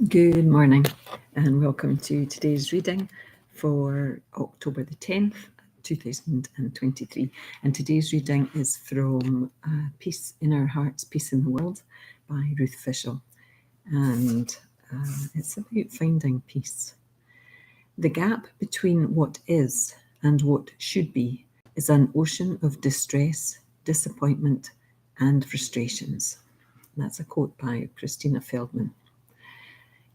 Good morning and welcome to today's reading for October the 10th, 2023. And today's reading is from Peace in Our Hearts, Peace in the World by Ruth Fishel. And it's about finding peace. The gap between what is and what should be is an ocean of distress, disappointment, and frustrations. That's a quote by Christina Feldman.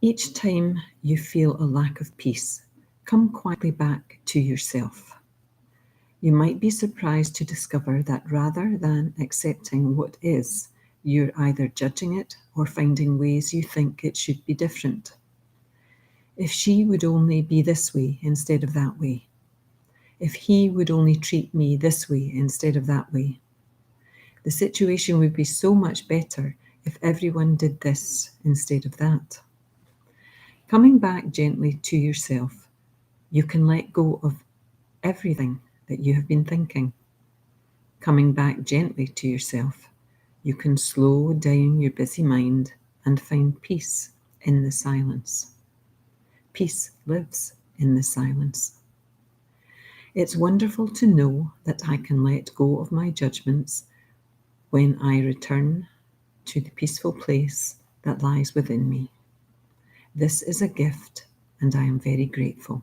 Each time you feel a lack of peace, come quietly back to yourself. You might be surprised to discover that rather than accepting what is, you're either judging it or finding ways you think it should be different. If she would only be this way instead of that way. If he would only treat me this way instead of that way. The situation would be so much better if everyone did this instead of that. Coming back gently to yourself, you can let go of everything that you have been thinking. Coming back gently to yourself, you can slow down your busy mind and find peace in the silence. Peace lives in the silence. It's wonderful to know that I can let go of my judgments when I return to the peaceful place that lies within me. This is a gift, and I am very grateful.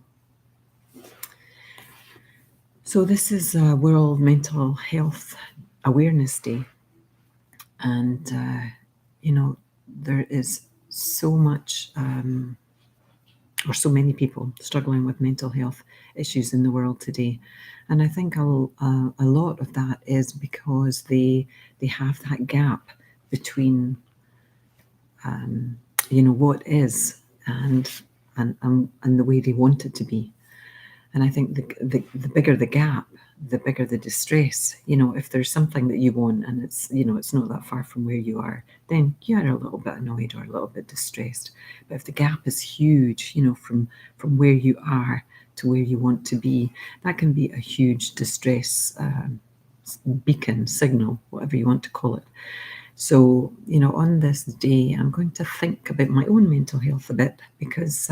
So this is World Mental Health Awareness Day. And, there is so much, or so many people struggling with mental health issues in the world today. And I think a lot of that is because they have that gap between, what is and the way they want it to be. And I think the bigger the gap, the bigger the distress. If there's something that you want and it's not that far from where you are, then you are a little bit annoyed or a little bit distressed. But if the gap is huge, from where you are to where you want to be, that can be a huge distress beacon, signal, whatever you want to call it. So, on this day, I'm going to think about my own mental health a bit because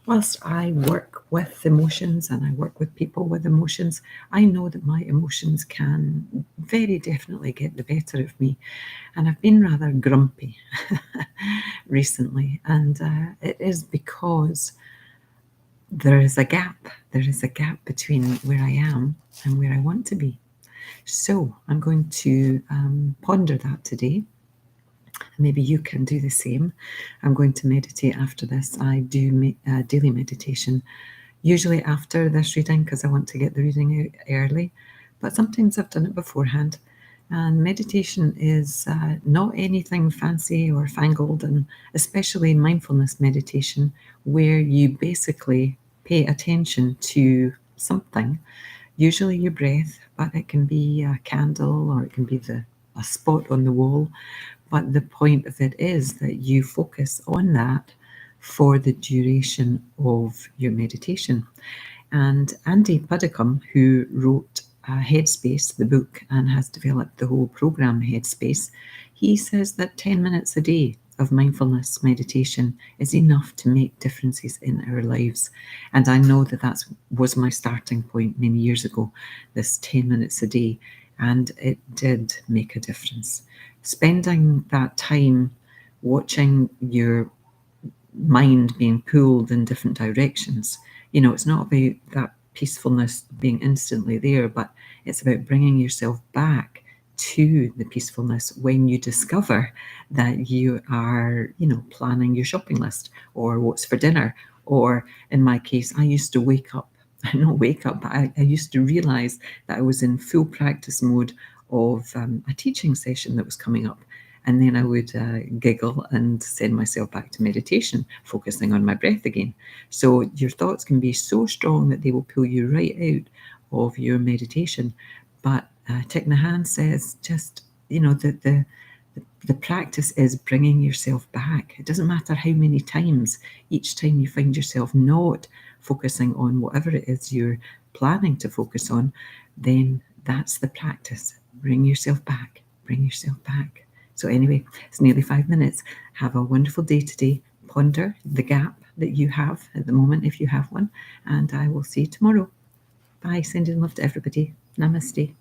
whilst I work with emotions and I work with people with emotions, I know that my emotions can very definitely get the better of me. And I've been rather grumpy recently. And it is because there is a gap. There is a gap between where I am and where I want to be. So I'm going to ponder that today. Maybe you can do the same. I'm going to meditate after this. I do daily meditation, usually after this reading because I want to get the reading out early, but sometimes I've done it beforehand. And meditation is not anything fancy or fangled, and especially mindfulness meditation, where you basically pay attention to something, usually your breath, but it can be a candle or it can be a spot on the wall. But the point of it is that you focus on that for the duration of your meditation. And Andy Puddicombe, who wrote Headspace, the book, and has developed the whole program Headspace, he says that 10 minutes a day of mindfulness meditation is enough to make differences in our lives. And I know that was my starting point many years ago, this 10 minutes a day, and it did make a difference. Spending that time watching your mind being pulled in different directions, it's not about that peacefulness being instantly there, but it's about bringing yourself back to the peacefulness when you discover that you are, planning your shopping list or what's for dinner. Or in my case, I used to I used to realize that I was in full practice mode of a teaching session that was coming up. And then I would giggle and send myself back to meditation, focusing on my breath again. So your thoughts can be so strong that they will pull you right out of your meditation. But Thich Nhat Hanh says just, the practice is bringing yourself back. It doesn't matter how many times. Each time you find yourself not focusing on whatever it is you're planning to focus on, then that's the practice. Bring yourself back. Bring yourself back. So anyway, it's nearly 5 minutes. Have a wonderful day today. ponder the gap that you have at the moment, if you have one. And I will see you tomorrow. Bye. Sending love to everybody. Namaste.